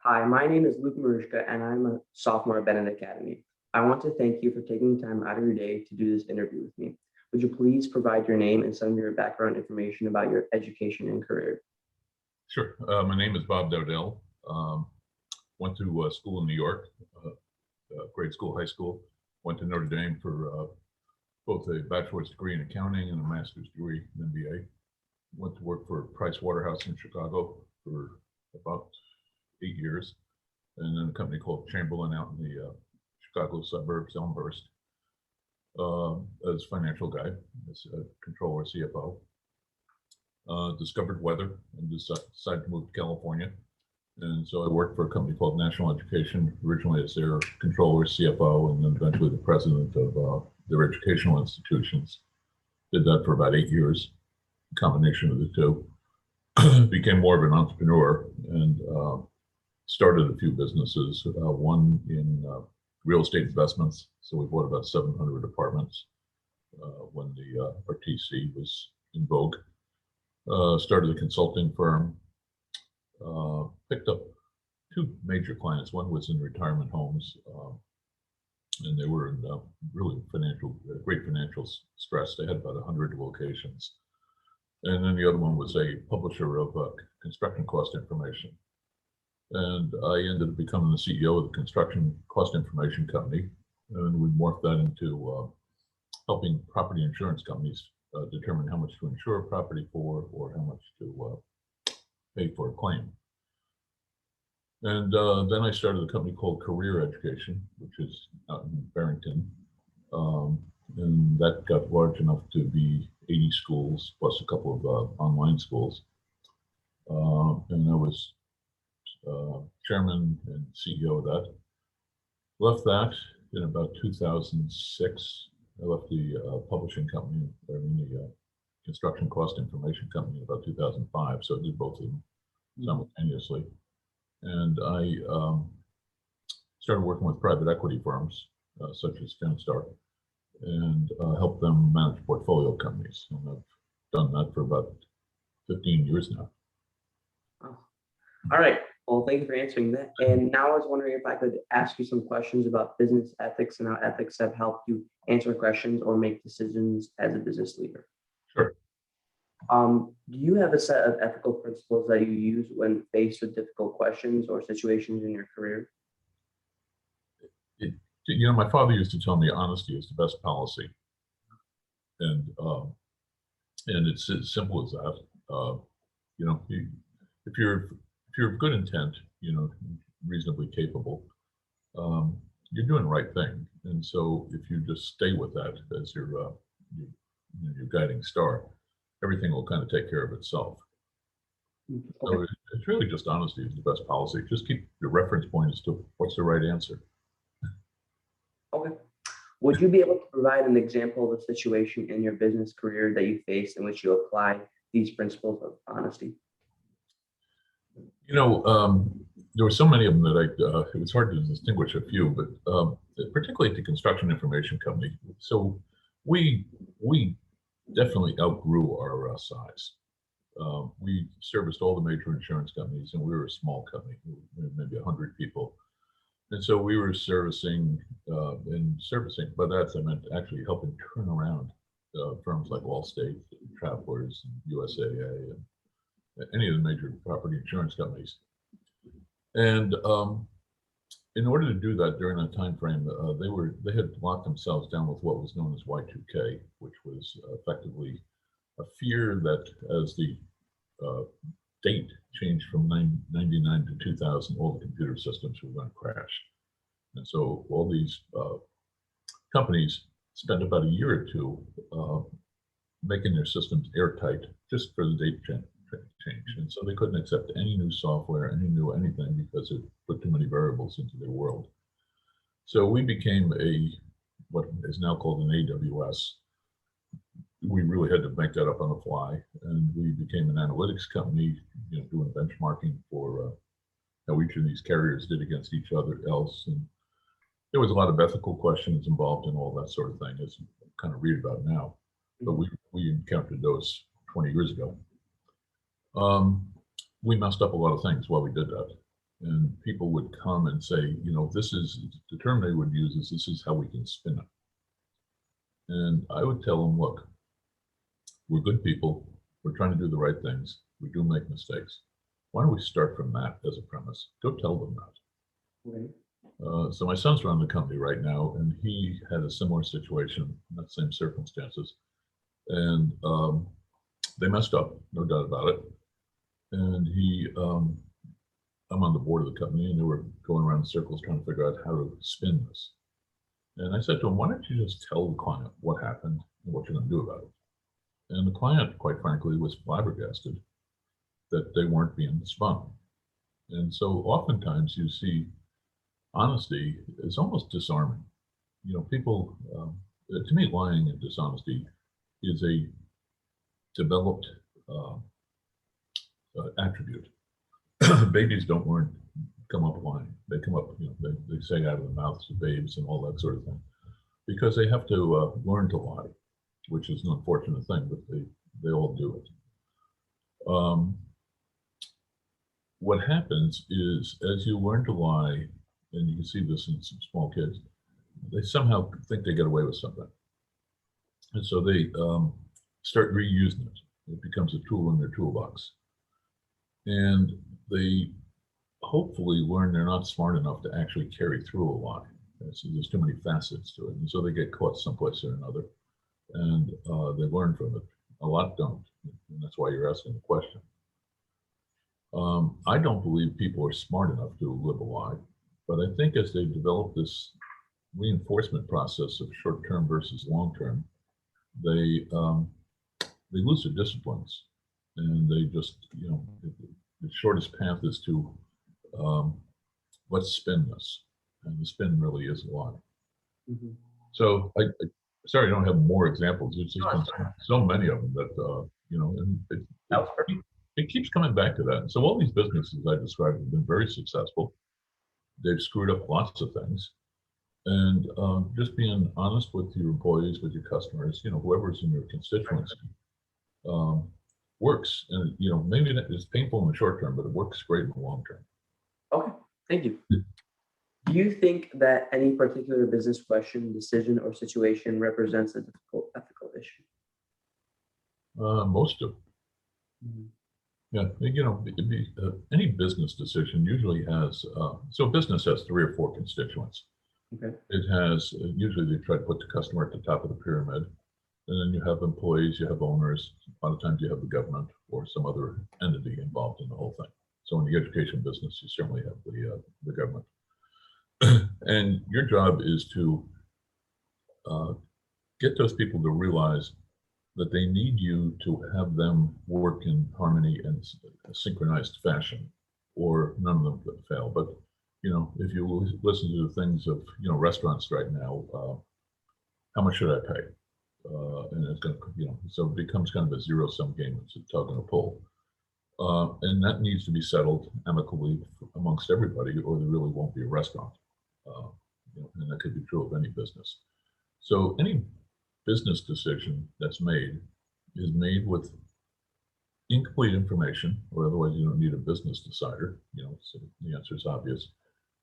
Hi, my name is Luke Marushka, and I'm a sophomore at Bennett Academy. I want to thank you for taking time out of your day to do this interview with me. Would you please provide your name and some of your background information about your education and career? Sure. My name is Bob Dowdell. Went to school in New York, grade school, high school. Went to Notre Dame for both a bachelor's degree in accounting and a master's degree in MBA. Went to work for Price Waterhouse in Chicago for about 8 years, and then a company called Chamberlain out in the Chicago suburbs, Elmhurst, as financial guy, as a controller, CFO. Discovered weather and decided to move to California. And so I worked for a company called National Education, originally as their controller, CFO, and then eventually the president of their educational institutions. Did that for about 8 years, a combination of the two. Became more of an entrepreneur and started a few businesses, one in real estate investments. So we bought about 700 apartments when the RTC was in vogue. Started a consulting firm, picked up two major clients. One was in retirement homes, and they were in really great financial stress. They had about 100 locations. And then the other one was a publisher of construction cost information. And I ended up becoming the CEO of the construction cost information company. And we morphed that into helping property insurance companies determine how much to insure a property for or how much to pay for a claim. And then I started a company called Career Education, which is out in Barrington. And that got large enough to be 80 schools plus a couple of online schools. And I was chairman and CEO of that. Left that in about 2006. I left the publishing company, the construction cost information company in about 2005. So I did both of them simultaneously. And I started working with private equity firms such as Finstar and helped them manage portfolio companies. And I've done that for about 15 years now. Oh. All right. Well, thank you for answering that. And now I was wondering if I could ask you some questions about business ethics and how ethics have helped you answer questions or make decisions as a business leader. Sure. Do you have a set of ethical principles that you use when faced with difficult questions or situations in your career? My father used to tell me honesty is the best policy. And it's as simple as that. If you're of good intent, reasonably capable, you're doing the right thing. And so if you just stay with that as your guiding star, everything will kind of take care of itself. Okay. So it's really just honesty is the best policy. Just keep your reference point as to what's the right answer. Okay. Would you be able to provide an example of a situation in your business career that you faced in which you apply these principles of honesty? There were so many of them that it was hard to distinguish a few, but particularly at the construction information company. So we definitely outgrew our size. We serviced all the major insurance companies, and we were a small company, maybe 100 people. And so we were servicing, by that I meant actually helping turn around firms like Allstate, Travelers, USAA, and any of the major property insurance companies. And in order to do that during that time frame, they had locked themselves down with what was known as Y2K, which was effectively a fear that as the date changed from 99 to 2000, all the computer systems were going to crash. And so all these companies spent about a year or two making their systems airtight just for the date change. And so they couldn't accept any new software, any new anything, because it put too many variables into their world. So we became what is now called an AWS. We really had to make that up on the fly, and we became an analytics company, doing benchmarking for how each of these carriers did against each other else. And there was a lot of ethical questions involved in all that sort of thing, as you kind of read about now. But we encountered those 20 years ago. We messed up a lot of things while we did that. And people would come and say, this is the term they would use is this is how we can spin it. And I would tell them, look, we're good people. We're trying to do the right things. We do make mistakes. Why don't we start from that as a premise? Go tell them that. Okay. So my son's running the company right now, and he had a similar situation, not the same circumstances. And they messed up, no doubt about it. And I'm on the board of the company, and they were going around in circles trying to figure out how to spin this. And I said to him, why don't you just tell the client what happened and what you're going to do about it? And the client, quite frankly, was flabbergasted that they weren't being spun. And so oftentimes you see honesty is almost disarming. People, to me, lying and dishonesty is a developed attribute. Babies don't come up lying. They come up, they say out of the mouths of babes and all that sort of thing, because they have to learn to lie, which is an unfortunate thing, but they all do it. What happens is, as you learn to lie, and you can see this in some small kids, they somehow think they get away with something. And so they start reusing it. It becomes a tool in their toolbox. And they hopefully learn they're not smart enough to actually carry through a lie. So there's too many facets to it. And so they get caught someplace or another. And they learn from it. A lot don't. And that's why you're asking the question. I don't believe people are smart enough to live a lie. But I think as they develop this reinforcement process of short-term versus long-term, they lose their disciplines, and they just, the shortest path is to let's spin this, and the spin really is a lie. Mm-hmm. So sorry I don't have more examples. There's just been so many of them that and it keeps coming back to that. And so all these businesses I described have been very successful. They've screwed up lots of things. And just being honest with your employees, with your customers, whoever's in your constituency, works. And, maybe it's painful in the short term, but it works great in the long term. Okay, thank you. Do you think that any particular business question, decision, or situation represents a difficult ethical issue? Most of Mm-hmm. Yeah, any business decision usually has, so business has 3 or 4 constituents. Okay. It has, usually they try to put the customer at the top of the pyramid. And then you have employees, you have owners, a lot of times you have the government or some other entity involved in the whole thing. So in the education business, you certainly have the government. And your job is to get those people to realize that they need you to have them work in harmony and a synchronized fashion, or none of them fail. But if you listen to the things of restaurants right now, how much should I pay? And it's going to, so it becomes kind of a zero-sum game. It's a tug and a pull, and that needs to be settled amicably amongst everybody, or there really won't be a restaurant. And that could be true of any business. So any business decision that's made is made with incomplete information, or otherwise you don't need a business decider. So the answer is obvious,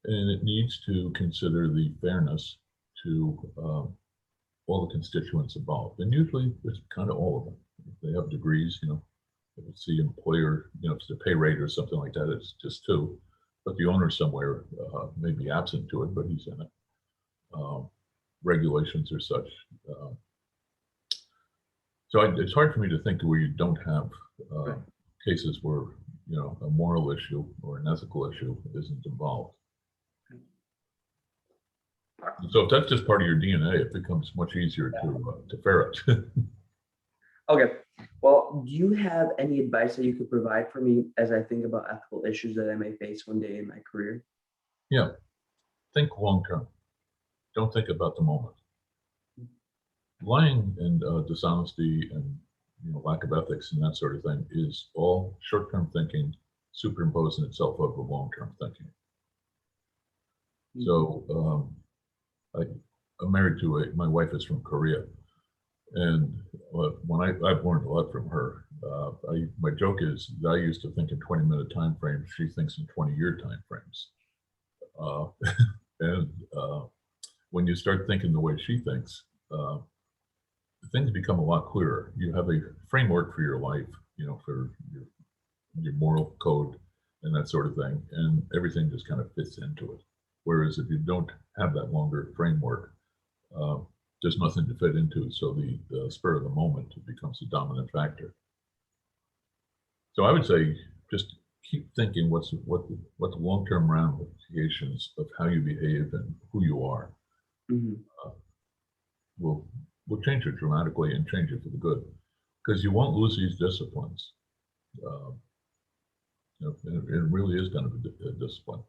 and it needs to consider the fairness to all the constituents involved, and usually it's kind of all of them. If they have degrees, if it's the employer, if it's the pay rate or something like that, it's just 2. But the owner somewhere may be absent to it, but he's in it. Regulations are such. So it's hard for me to think where you don't have cases where a moral issue or an ethical issue isn't involved. So if that's just part of your DNA, it becomes much easier to ferret. Okay. Well, do you have any advice that you could provide for me as I think about ethical issues that I may face one day in my career? Yeah. Think long term. Don't think about the moment. Lying and dishonesty and lack of ethics and that sort of thing is all short-term thinking superimposing itself over long-term thinking. So I'm married to my wife is from Korea, And I've learned a lot from her. My joke is that I used to think in 20-minute time frames. She thinks in 20-year time frames. Uh, and when you start thinking the way she thinks, things become a lot clearer. You have a framework for your life, for your moral code and that sort of thing, and everything just kind of fits into it. Whereas if you don't have that longer framework, there's nothing to fit into. So the spur of the moment becomes the dominant factor. So I would say just keep thinking what the long-term ramifications of how you behave and who you are Mhm. will change it dramatically and change it for the good, because you won't lose these disciplines. It really is kind of a discipline.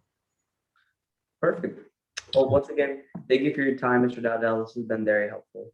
Perfect. Well, once again, thank you for your time, Mr. Dowdell. This has been very helpful.